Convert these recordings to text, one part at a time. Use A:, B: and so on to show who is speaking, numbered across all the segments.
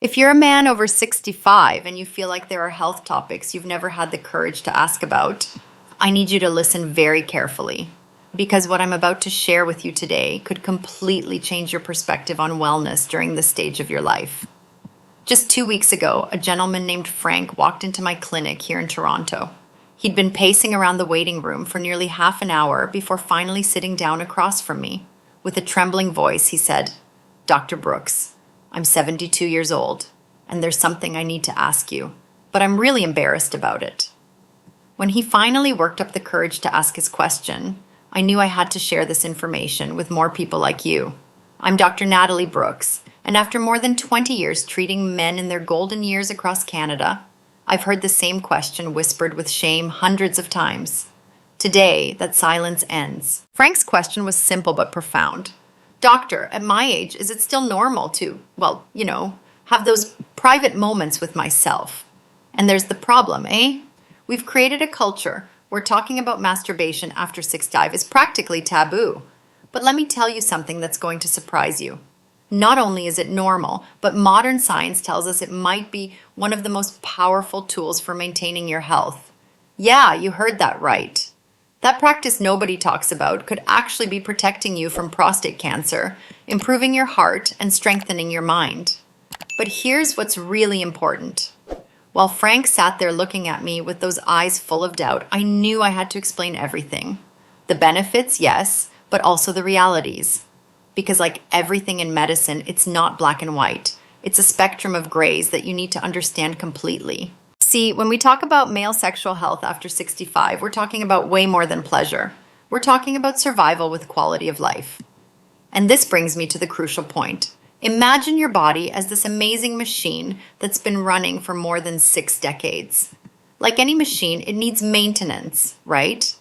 A: If you're a man over 65 and you feel like there are health topics you've never had the courage to ask about, I need you to listen very carefully because what I'm about to share with you today could completely change your perspective on wellness during this stage of your life. Just 2 weeks ago, a gentleman named Frank walked into my clinic here in Toronto. He'd been pacing around the waiting room for nearly half an hour before finally sitting down across from me. With a trembling voice, he said, "Dr. Brooks, I'm 72 years old, and there's something I need to ask you, but I'm really embarrassed about it." When he finally worked up the courage to ask his question, I knew I had to share this information with more people like you. I'm Dr. Natalie Brooks, and after more than 20 years treating men in their golden years across Canada, I've heard the same question whispered with shame hundreds of times. Today, that silence ends. Frank's question was simple but profound. "Doctor, at my age, is it still normal to, have those private moments with myself?" And there's the problem, eh? We've created a culture where talking about masturbation after 65 is practically taboo. But let me tell you something that's going to surprise you. Not only is it normal, but modern science tells us it might be one of the most powerful tools for maintaining your health. Yeah, you heard that right. That practice nobody talks about could actually be protecting you from prostate cancer, improving your heart, and strengthening your mind. But here's what's really important. While Frank sat there looking at me with those eyes full of doubt, I knew I had to explain everything. The benefits, yes, but also the realities. Because like everything in medicine, it's not black and white. It's a spectrum of grays that you need to understand completely. See, when we talk about male sexual health after 65, we're talking about way more than pleasure. We're talking about survival with quality of life. And this brings me to the crucial point. Imagine your body as this amazing machine that's been running for more than 6 decades. Like any machine, it needs maintenance, right?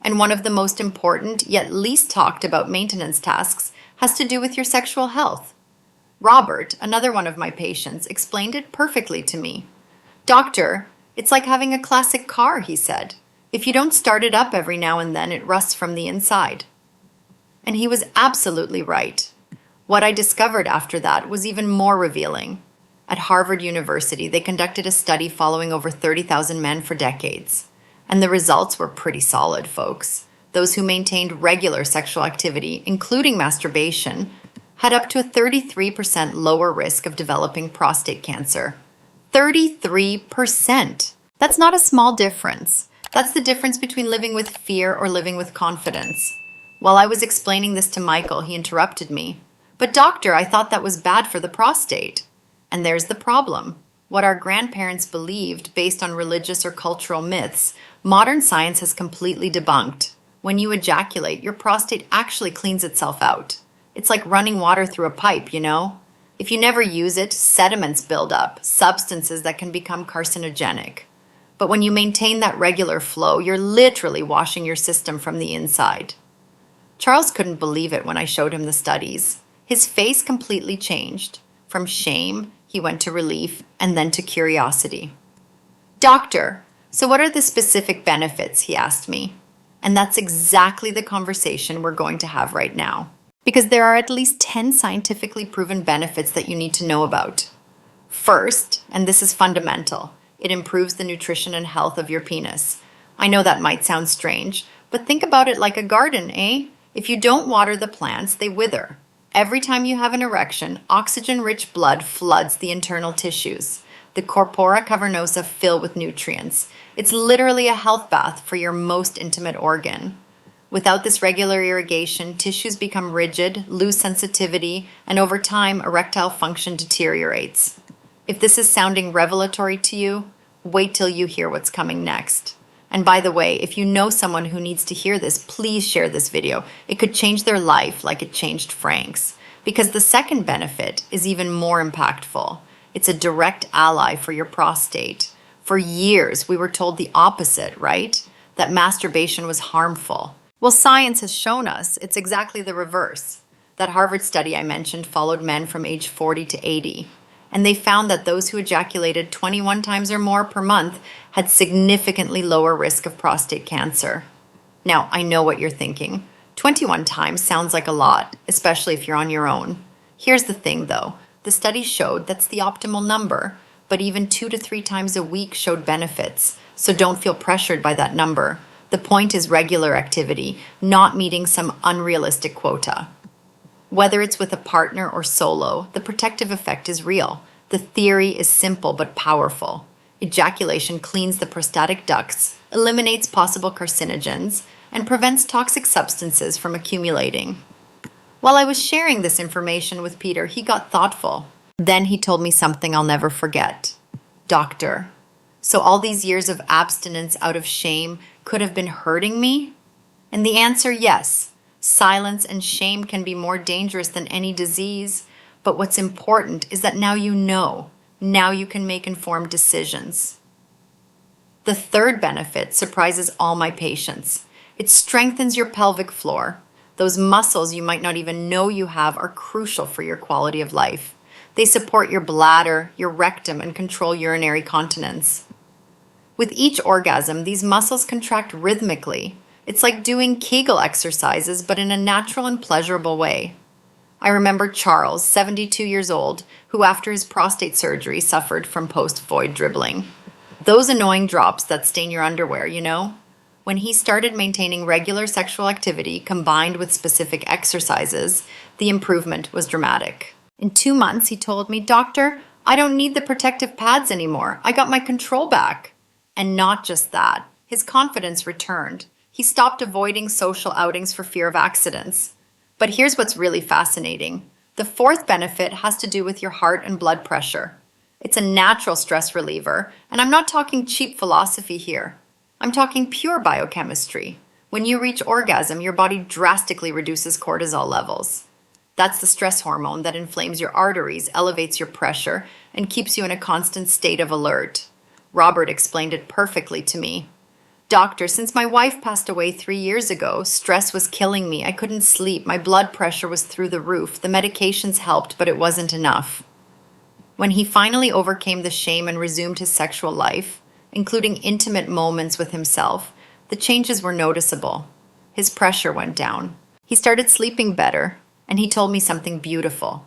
A: And one of the most important, yet least talked about maintenance tasks has to do with your sexual health. Robert, another one of my patients, explained it perfectly to me. "Doctor, it's like having a classic car," he said. "If you don't start it up every now and then, it rusts from the inside." And he was absolutely right. What I discovered after that was even more revealing. At Harvard University, they conducted a study following over 30,000 men for decades. And the results were pretty solid, folks. Those who maintained regular sexual activity, including masturbation, had up to a 33% lower risk of developing prostate cancer. 33%! That's not a small difference. That's the difference between living with fear or living with confidence. While I was explaining this to Michael, he interrupted me. "But doctor, I thought that was bad for the prostate." And there's the problem. What our grandparents believed based on religious or cultural myths, modern science has completely debunked. When you ejaculate, your prostate actually cleans itself out. It's like running water through a pipe, you know? If you never use it, sediments build up, substances that can become carcinogenic. But when you maintain that regular flow, you're literally washing your system from the inside. Charles couldn't believe it when I showed him the studies. His face completely changed. From shame, he went to relief, and then to curiosity. "Doctor, so what are the specific benefits?" he asked me. And that's exactly the conversation we're going to have right now. Because there are at least 10 scientifically proven benefits that you need to know about. First, and this is fundamental, it improves the nutrition and health of your penis. I know that might sound strange, but think about it like a garden, eh? If you don't water the plants, they wither. Every time you have an erection, oxygen-rich blood floods the internal tissues. The corpora cavernosa fill with nutrients. It's literally a health bath for your most intimate organ. Without this regular irrigation, tissues become rigid, lose sensitivity, and over time, erectile function deteriorates. If this is sounding revelatory to you, wait till you hear what's coming next. And by the way, if you know someone who needs to hear this, please share this video. It could change their life like it changed Frank's. Because the second benefit is even more impactful. It's a direct ally for your prostate. For years, we were told the opposite, right? That masturbation was harmful. Well, science has shown us it's exactly the reverse. That Harvard study I mentioned followed men from age 40 to 80. And they found that those who ejaculated 21 times or more per month had significantly lower risk of prostate cancer. Now, I know what you're thinking. 21 times sounds like a lot, especially if you're on your own. Here's the thing, though. The study showed that's the optimal number, but even 2 to 3 times a week showed benefits, so don't feel pressured by that number. The point is regular activity, not meeting some unrealistic quota. Whether it's with a partner or solo, the protective effect is real. The theory is simple but powerful. Ejaculation cleans the prostatic ducts, eliminates possible carcinogens, and prevents toxic substances from accumulating. While I was sharing this information with Peter, he got thoughtful. Then he told me something I'll never forget. Doctor, so all these years of abstinence out of shame could have been hurting me? And the answer, yes. Silence and shame can be more dangerous than any disease. But what's important is that now you know. Now you can make informed decisions. The third benefit surprises all my patients. It strengthens your pelvic floor. Those muscles you might not even know you have are crucial for your quality of life. They support your bladder, your rectum, and control urinary continence. With each orgasm, these muscles contract rhythmically. It's like doing Kegel exercises, but in a natural and pleasurable way. I remember Charles, 72 years old, who after his prostate surgery suffered from post-void dribbling. Those annoying drops that stain your underwear, you know? When he started maintaining regular sexual activity combined with specific exercises, the improvement was dramatic. In 2 months, he told me, "Doctor, I don't need the protective pads anymore. I got my control back." And not just that, his confidence returned. He stopped avoiding social outings for fear of accidents. But here's what's really fascinating. The fourth benefit has to do with your heart and blood pressure. It's a natural stress reliever, and I'm not talking cheap philosophy here. I'm talking pure biochemistry. When you reach orgasm, your body drastically reduces cortisol levels. That's the stress hormone that inflames your arteries, elevates your pressure, and keeps you in a constant state of alert. Robert explained it perfectly to me. "Doctor, since my wife passed away 3 years ago, stress was killing me. I couldn't sleep. My blood pressure was through the roof. The medications helped, but it wasn't enough." When he finally overcame the shame and resumed his sexual life, including intimate moments with himself, the changes were noticeable. His pressure went down. He started sleeping better, and he told me something beautiful.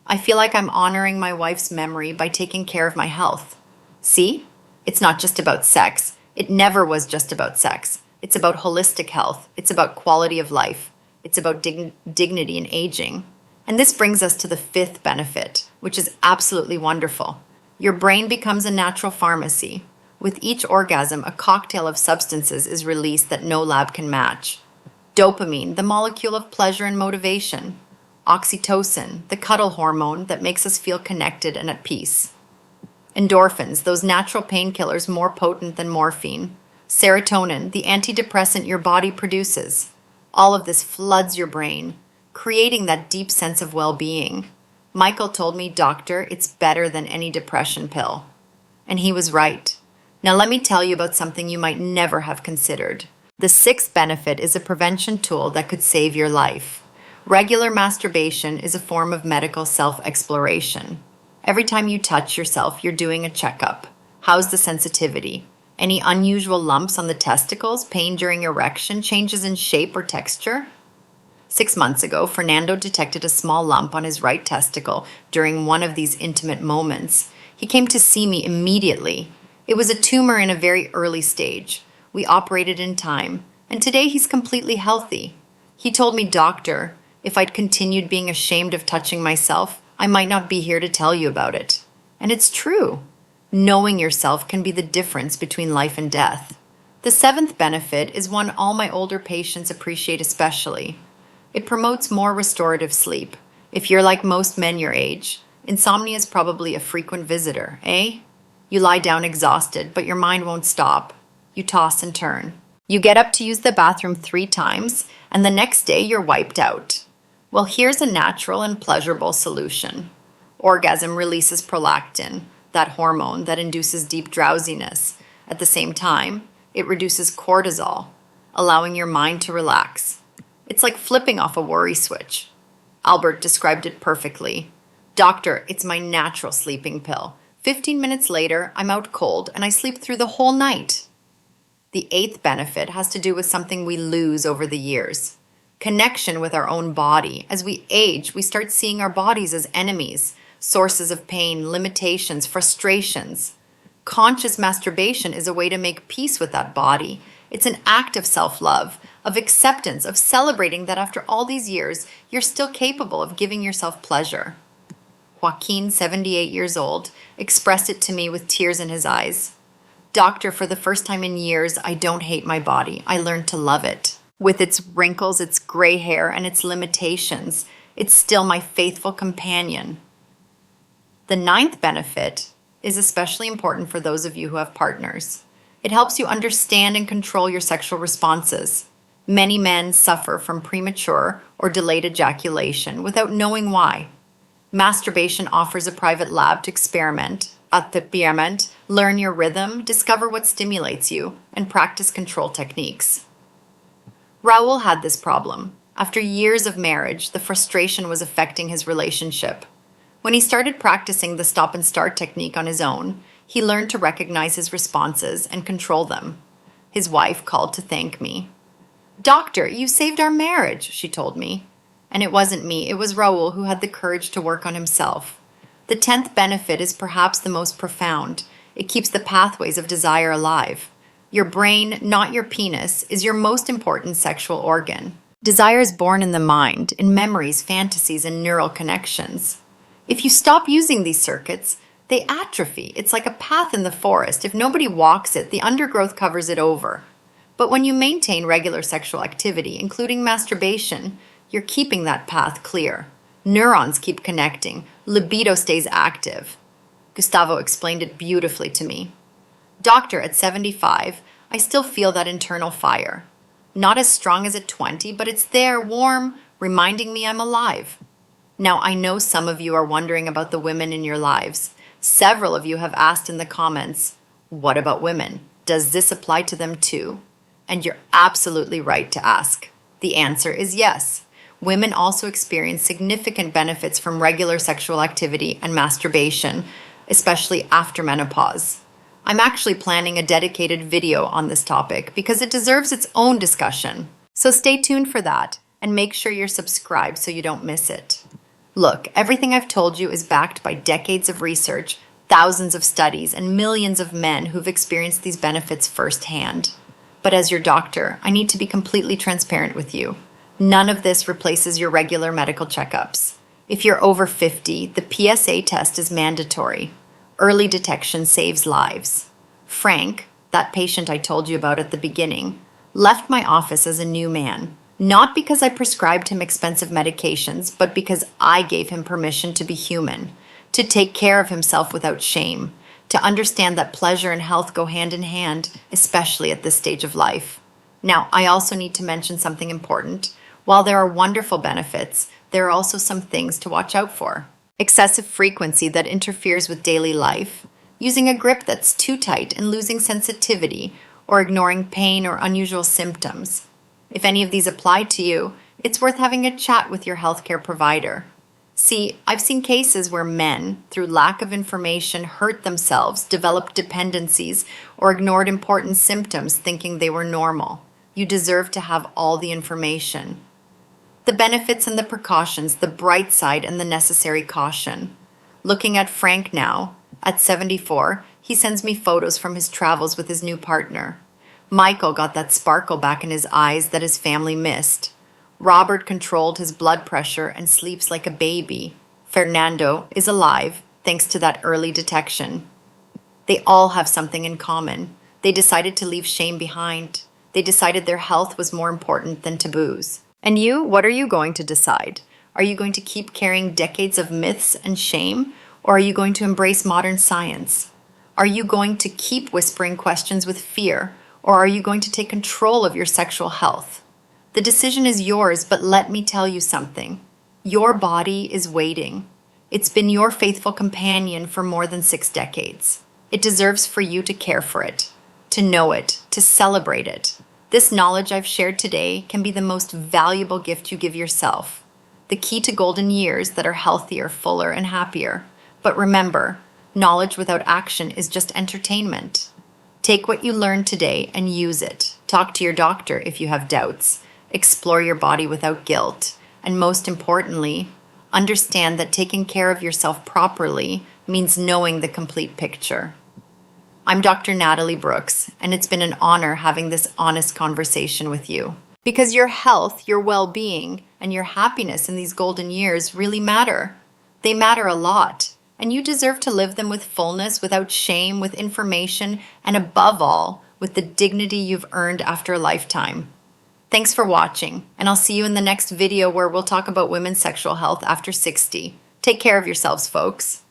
A: "I feel like I'm honoring my wife's memory by taking care of my health." See? It's not just about sex. It never was just about sex. It's about holistic health. It's about quality of life. It's about dignity in aging. And this brings us to the fifth benefit, which is absolutely wonderful. Your brain becomes a natural pharmacy. With each orgasm, a cocktail of substances is released that no lab can match. Dopamine, the molecule of pleasure and motivation. Oxytocin, the cuddle hormone that makes us feel connected and at peace. Endorphins, those natural painkillers more potent than morphine. Serotonin, the antidepressant your body produces. All of this floods your brain, creating that deep sense of well-being. Michael told me, "Doctor, it's better than any depression pill." And he was right. Now let me tell you about something you might never have considered. The sixth benefit is a prevention tool that could save your life. Regular masturbation is a form of medical self-exploration. Every time you touch yourself, you're doing a checkup. How's the sensitivity? Any unusual lumps on the testicles, pain during erection, changes in shape or texture? 6 months ago, Fernando detected a small lump on his right testicle during one of these intimate moments. He came to see me immediately. It was a tumor in a very early stage. We operated in time, and today he's completely healthy. He told me, "Doctor, if I'd continued being ashamed of touching myself, I might not be here to tell you about it." And it's true. Knowing yourself can be the difference between life and death. The seventh benefit is one all my older patients appreciate especially. It promotes more restorative sleep. If you're like most men your age, insomnia is probably a frequent visitor, eh? You lie down exhausted, but your mind won't stop. You toss and turn. You get up to use the bathroom 3 times, and the next day you're wiped out. Well, here's a natural and pleasurable solution. Orgasm releases prolactin, that hormone that induces deep drowsiness. At the same time, it reduces cortisol, allowing your mind to relax. It's like flipping off a worry switch. Albert described it perfectly. "Doctor, it's my natural sleeping pill. 15 minutes later, I'm out cold and I sleep through the whole night." The eighth benefit has to do with something we lose over the years. Connection with our own body. As we age, we start seeing our bodies as enemies. sources of pain, limitations, frustrations. Conscious masturbation is a way to make peace with that body. It's an act of self-love, of acceptance, of celebrating that after all these years, you're still capable of giving yourself pleasure. Joaquin, 78 years old, expressed it to me with tears in his eyes. Doctor, for the first time in years, I don't hate my body. I learned to love it. With its wrinkles, its gray hair, and its limitations, it's still my faithful companion. The ninth benefit is especially important for those of you who have partners. It helps you understand and control your sexual responses. Many men suffer from premature or delayed ejaculation without knowing why. Masturbation offers a private lab to experiment, learn your rhythm, discover what stimulates you, and practice control techniques. Raul had this problem. After years of marriage, the frustration was affecting his relationship. When he started practicing the stop and start technique on his own, he learned to recognize his responses and control them. His wife called to thank me. "Doctor, you saved our marriage," she told me. And it wasn't me, it was Raul who had the courage to work on himself. The 10th benefit is perhaps the most profound. It keeps the pathways of desire alive. Your brain, not your penis, is your most important sexual organ. Desire is born in the mind, in memories, fantasies, and neural connections. If you stop using these circuits, they atrophy. It's like a path in the forest. If nobody walks it, the undergrowth covers it over. But when you maintain regular sexual activity, including masturbation, you're keeping that path clear. Neurons keep connecting. Libido stays active. Gustavo explained it beautifully to me. Doctor, at 75, I still feel that internal fire. Not as strong as at 20, but it's there, warm, reminding me I'm alive. Now, I know some of you are wondering about the women in your lives. Several of you have asked in the comments, what about women? Does this apply to them too? And you're absolutely right to ask. The answer is yes. Women also experience significant benefits from regular sexual activity and masturbation, especially after menopause. I'm actually planning a dedicated video on this topic because it deserves its own discussion. So stay tuned for that and make sure you're subscribed so you don't miss it. Look, everything I've told you is backed by decades of research, thousands of studies, and millions of men who've experienced these benefits firsthand. But as your doctor, I need to be completely transparent with you. None of this replaces your regular medical checkups. If you're over 50, the PSA test is mandatory. Early detection saves lives. Frank, that patient I told you about at the beginning, left my office as a new man. Not because I prescribed him expensive medications, but because I gave him permission to be human, to take care of himself without shame, to understand that pleasure and health go hand in hand, especially at this stage of life. Now, I also need to mention something important. While there are wonderful benefits, there are also some things to watch out for. Excessive frequency that interferes with daily life, using a grip that's too tight and losing sensitivity, or ignoring pain or unusual symptoms. If any of these apply to you, it's worth having a chat with your healthcare provider. See, I've seen cases where men, through lack of information, hurt themselves, developed dependencies, or ignored important symptoms thinking they were normal. You deserve to have all the information. The benefits and the precautions, the bright side and the necessary caution. Looking at Frank now, at 74, he sends me photos from his travels with his new partner. Michael got that sparkle back in his eyes that his family missed. Robert controlled his blood pressure and sleeps like a baby. Fernando is alive thanks to that early detection. They all have something in common. They decided to leave shame behind. They decided their health was more important than taboos. And you, what are you going to decide? Are you going to keep carrying decades of myths and shame, or are you going to embrace modern science? Are you going to keep whispering questions with fear, or are you going to take control of your sexual health? The decision is yours, but let me tell you something. Your body is waiting. It's been your faithful companion for more than 6 decades. It deserves for you to care for it, to know it, to celebrate it. This knowledge I've shared today can be the most valuable gift you give yourself, the key to golden years that are healthier, fuller, and happier. But remember, knowledge without action is just entertainment. Take what you learned today and use it. Talk to your doctor if you have doubts. Explore your body without guilt. And most importantly, understand that taking care of yourself properly means knowing the complete picture. I'm Dr. Natalie Brooks, and it's been an honor having this honest conversation with you. Because your health, your well-being, and your happiness in these golden years really matter. They matter a lot, and you deserve to live them with fullness, without shame, with information, and above all, with the dignity you've earned after a lifetime. Thanks for watching, and I'll see you in the next video where we'll talk about women's sexual health after 60. Take care of yourselves, folks.